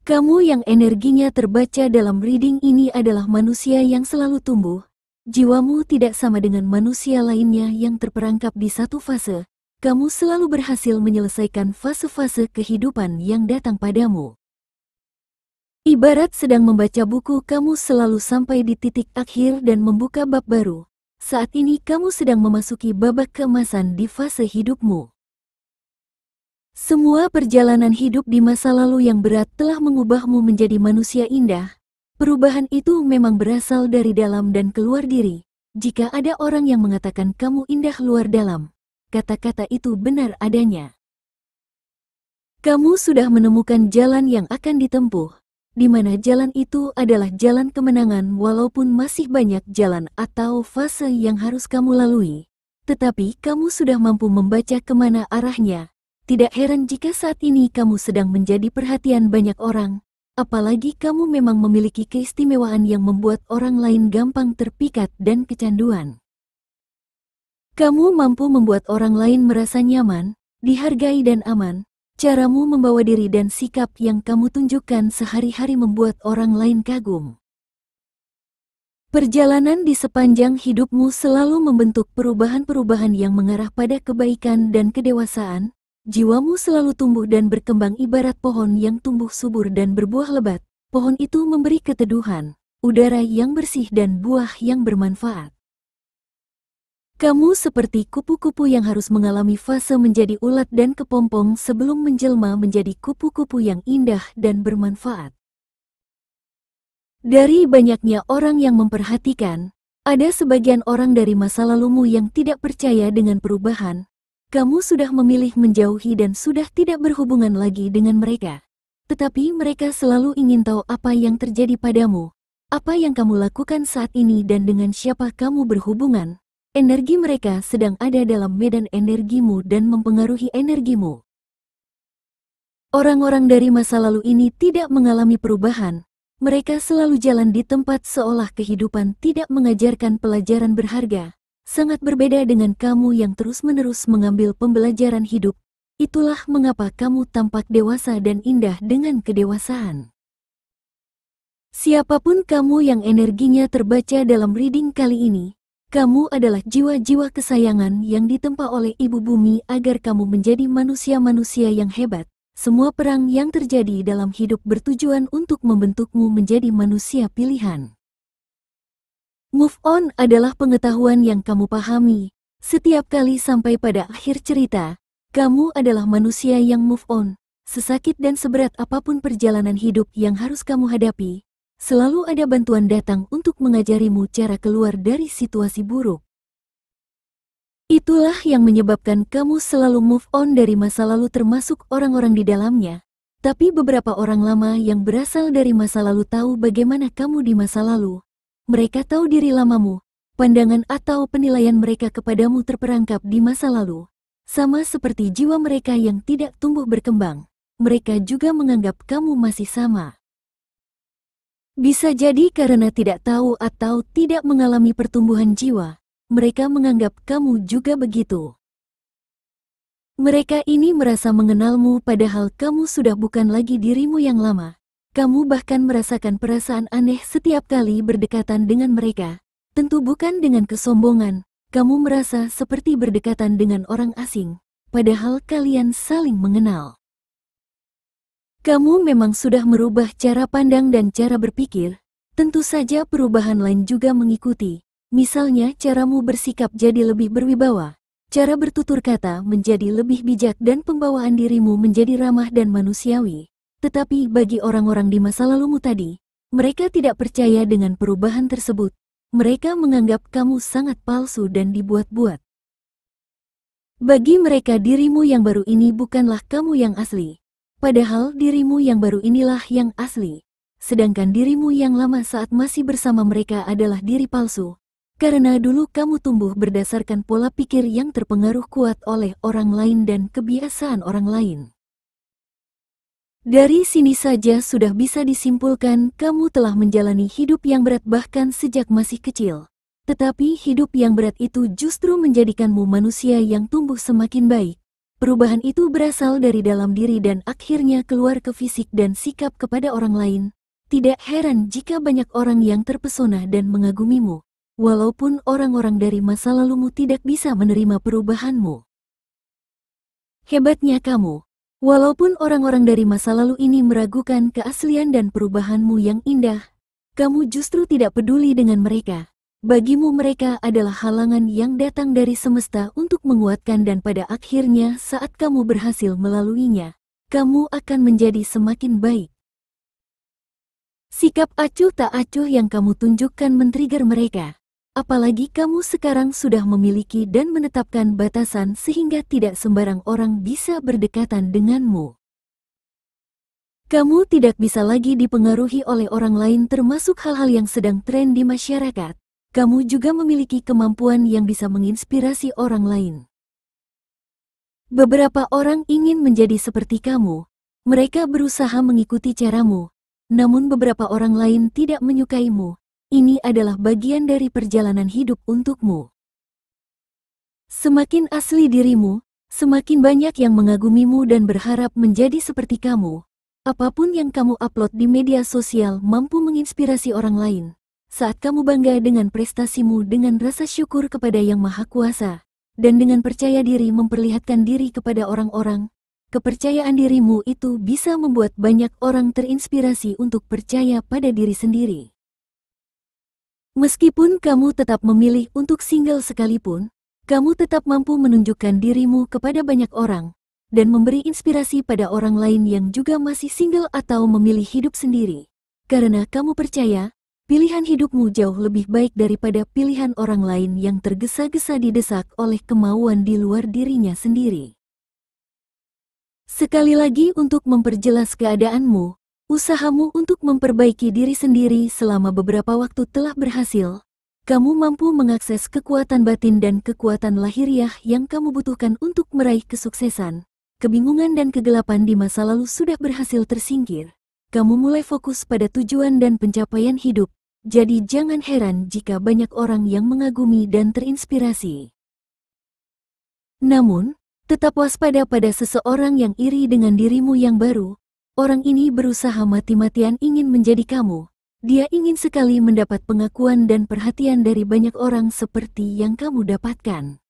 Kamu yang energinya terbaca dalam reading ini adalah manusia yang selalu tumbuh. Jiwamu tidak sama dengan manusia lainnya yang terperangkap di satu fase. Kamu selalu berhasil menyelesaikan fase-fase kehidupan yang datang padamu. Ibarat sedang membaca buku, kamu selalu sampai di titik akhir dan membuka bab baru. Saat ini kamu sedang memasuki babak keemasan di fase hidupmu. Semua perjalanan hidup di masa lalu yang berat telah mengubahmu menjadi manusia indah. Perubahan itu memang berasal dari dalam dan keluar diri. Jika ada orang yang mengatakan kamu indah luar dalam, kata-kata itu benar adanya. Kamu sudah menemukan jalan yang akan ditempuh, di mana jalan itu adalah jalan kemenangan walaupun masih banyak jalan atau fase yang harus kamu lalui. Tetapi kamu sudah mampu membaca kemana arahnya. Tidak heran jika saat ini kamu sedang menjadi perhatian banyak orang, apalagi kamu memang memiliki keistimewaan yang membuat orang lain gampang terpikat dan kecanduan. Kamu mampu membuat orang lain merasa nyaman, dihargai dan aman. Caramu membawa diri dan sikap yang kamu tunjukkan sehari-hari membuat orang lain kagum. Perjalanan di sepanjang hidupmu selalu membentuk perubahan-perubahan yang mengarah pada kebaikan dan kedewasaan. Jiwamu selalu tumbuh dan berkembang ibarat pohon yang tumbuh subur dan berbuah lebat. Pohon itu memberi keteduhan, udara yang bersih dan buah yang bermanfaat. Kamu seperti kupu-kupu yang harus mengalami fase menjadi ulat dan kepompong sebelum menjelma menjadi kupu-kupu yang indah dan bermanfaat. Dari banyaknya orang yang memperhatikan, ada sebagian orang dari masa lalumu yang tidak percaya dengan perubahan. Kamu sudah memilih menjauhi dan sudah tidak berhubungan lagi dengan mereka. Tetapi mereka selalu ingin tahu apa yang terjadi padamu, apa yang kamu lakukan saat ini dan dengan siapa kamu berhubungan. Energi mereka sedang ada dalam medan energimu dan mempengaruhi energimu. Orang-orang dari masa lalu ini tidak mengalami perubahan. Mereka selalu jalan di tempat seolah kehidupan tidak mengajarkan pelajaran berharga. Sangat berbeda dengan kamu yang terus-menerus mengambil pembelajaran hidup. Itulah mengapa kamu tampak dewasa dan indah dengan kedewasaan. Siapapun kamu yang energinya terbaca dalam reading kali ini, kamu adalah jiwa-jiwa kesayangan yang ditempa oleh Ibu Bumi agar kamu menjadi manusia-manusia yang hebat. Semua perang yang terjadi dalam hidup bertujuan untuk membentukmu menjadi manusia pilihan. Move on adalah pengetahuan yang kamu pahami. Setiap kali sampai pada akhir cerita, kamu adalah manusia yang move on. Sesakit dan seberat apapun perjalanan hidup yang harus kamu hadapi, selalu ada bantuan datang untuk mengajarimu cara keluar dari situasi buruk. Itulah yang menyebabkan kamu selalu move on dari masa lalu termasuk orang-orang di dalamnya. Tapi beberapa orang lama yang berasal dari masa lalu tahu bagaimana kamu di masa lalu. Mereka tahu diri lamamu, pandangan atau penilaian mereka kepadamu terperangkap di masa lalu. Sama seperti jiwa mereka yang tidak tumbuh berkembang, mereka juga menganggap kamu masih sama. Bisa jadi karena tidak tahu atau tidak mengalami pertumbuhan jiwa, mereka menganggap kamu juga begitu. Mereka ini merasa mengenalmu padahal kamu sudah bukan lagi dirimu yang lama. Kamu bahkan merasakan perasaan aneh setiap kali berdekatan dengan mereka. Tentu bukan dengan kesombongan, kamu merasa seperti berdekatan dengan orang asing, padahal kalian saling mengenal. Kamu memang sudah merubah cara pandang dan cara berpikir, tentu saja perubahan lain juga mengikuti. Misalnya caramu bersikap jadi lebih berwibawa, cara bertutur kata menjadi lebih bijak dan pembawaan dirimu menjadi ramah dan manusiawi. Tetapi bagi orang-orang di masa lalumu tadi, mereka tidak percaya dengan perubahan tersebut. Mereka menganggap kamu sangat palsu dan dibuat-buat. Bagi mereka dirimu yang baru ini bukanlah kamu yang asli. Padahal dirimu yang baru inilah yang asli. Sedangkan dirimu yang lama saat masih bersama mereka adalah diri palsu. Karena dulu kamu tumbuh berdasarkan pola pikir yang terpengaruh kuat oleh orang lain dan kebiasaan orang lain. Dari sini saja sudah bisa disimpulkan kamu telah menjalani hidup yang berat bahkan sejak masih kecil. Tetapi hidup yang berat itu justru menjadikanmu manusia yang tumbuh semakin baik. Perubahan itu berasal dari dalam diri dan akhirnya keluar ke fisik dan sikap kepada orang lain. Tidak heran jika banyak orang yang terpesona dan mengagumimu, walaupun orang-orang dari masa lalumu tidak bisa menerima perubahanmu. Hebatnya kamu. Walaupun orang-orang dari masa lalu ini meragukan keaslian dan perubahanmu yang indah, kamu justru tidak peduli dengan mereka. Bagimu mereka adalah halangan yang datang dari semesta untuk menguatkan dan pada akhirnya saat kamu berhasil melaluinya, kamu akan menjadi semakin baik. Sikap acuh tak acuh yang kamu tunjukkan men-trigger mereka. Apalagi kamu sekarang sudah memiliki dan menetapkan batasan sehingga tidak sembarang orang bisa berdekatan denganmu. Kamu tidak bisa lagi dipengaruhi oleh orang lain termasuk hal-hal yang sedang tren di masyarakat. Kamu juga memiliki kemampuan yang bisa menginspirasi orang lain. Beberapa orang ingin menjadi seperti kamu. Mereka berusaha mengikuti caramu. Namun beberapa orang lain tidak menyukaimu. Ini adalah bagian dari perjalanan hidup untukmu. Semakin asli dirimu, semakin banyak yang mengagumimu dan berharap menjadi seperti kamu. Apapun yang kamu upload di media sosial mampu menginspirasi orang lain. Saat kamu bangga dengan prestasimu dengan rasa syukur kepada Yang Maha Kuasa, dan dengan percaya diri memperlihatkan diri kepada orang-orang, kepercayaan dirimu itu bisa membuat banyak orang terinspirasi untuk percaya pada diri sendiri. Meskipun kamu tetap memilih untuk single sekalipun, kamu tetap mampu menunjukkan dirimu kepada banyak orang, dan memberi inspirasi pada orang lain yang juga masih single atau memilih hidup sendiri. Karena kamu percaya, pilihan hidupmu jauh lebih baik daripada pilihan orang lain yang tergesa-gesa didesak oleh kemauan di luar dirinya sendiri. Sekali lagi untuk memperjelas keadaanmu, usahamu untuk memperbaiki diri sendiri selama beberapa waktu telah berhasil. Kamu mampu mengakses kekuatan batin dan kekuatan lahiriah yang kamu butuhkan untuk meraih kesuksesan. Kebingungan dan kegelapan di masa lalu sudah berhasil tersingkir. Kamu mulai fokus pada tujuan dan pencapaian hidup, jadi jangan heran jika banyak orang yang mengagumi dan terinspirasi. Namun, tetap waspada pada seseorang yang iri dengan dirimu yang baru. Orang ini berusaha mati-matian ingin menjadi kamu. Dia ingin sekali mendapat pengakuan dan perhatian dari banyak orang seperti yang kamu dapatkan.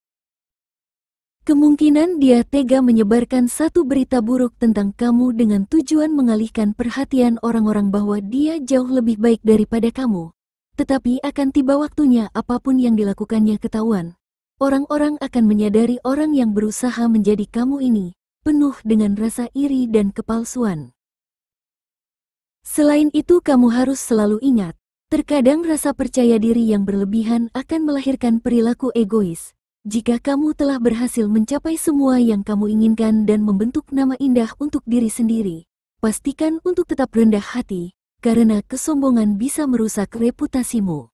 Kemungkinan dia tega menyebarkan satu berita buruk tentang kamu dengan tujuan mengalihkan perhatian orang-orang bahwa dia jauh lebih baik daripada kamu. Tetapi akan tiba waktunya apapun yang dilakukannya ketahuan. Orang-orang akan menyadari orang yang berusaha menjadi kamu ini penuh dengan rasa iri dan kepalsuan. Selain itu kamu harus selalu ingat, terkadang rasa percaya diri yang berlebihan akan melahirkan perilaku egois. Jika kamu telah berhasil mencapai semua yang kamu inginkan dan membentuk nama indah untuk diri sendiri, pastikan untuk tetap rendah hati, karena kesombongan bisa merusak reputasimu.